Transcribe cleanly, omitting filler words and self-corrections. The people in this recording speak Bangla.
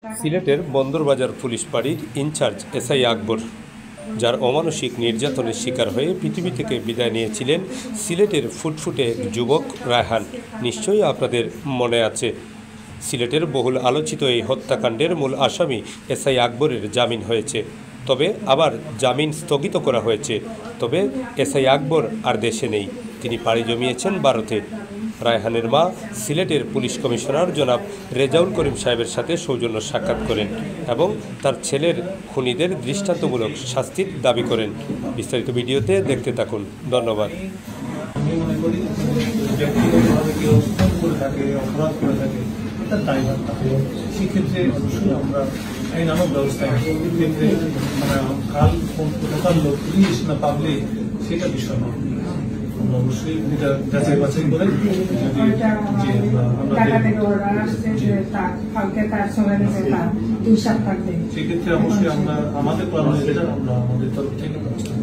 সিলেটের বন্দরবাজার পুলিশ ফাঁড়ির ইনচার্জ এসআই আকবর, যার অমানসিক নির্যাতনের শিকার হয়ে পৃথিবী থেকে বিদায় নিয়েছিলেন সিলেটের ফুটফুটে এক যুবক রায়হান, নিশ্চয়ই আপনাদের মনে আছে। সিলেটের বহুল আলোচিত এই হত্যাকাণ্ডের মূল আসামি এসআই আকবরের জামিন হয়েছে, তবে আবার জামিন স্থগিত করা হয়েছে। তবে এসআই আকবর আর দেশে নেই, তিনি পাড়ি জমিয়েছেন ভারতে। রায়হানের মা সিলেটের পুলিশ কমিশনার জনাব রেজাউল করিম সাহেবের সাথে সৌজন্য সাক্ষাৎ করেন এবং তার ছেলের খুনিদের দৃষ্টান্তমূলক শাস্তির দাবি করেন। বিস্তারিত ভিডিওতে দেখতে থাকুন। ধন্যবাদ। সেক্ষেত্রে অবশ্যই আমরা আইনানুগ ব্যবস্থায় ক্ষেত্রে কাল লোক পুলিশ না পাবলিক সেটা বিষয় নয়, আমরা অবশ্যই এটা যাচাই বাছাই করে সেক্ষেত্রে অবশ্যই আমরা আমাদের কর্মচারীরা আমরা আমাদের তরফ থেকে ব্যবস্থা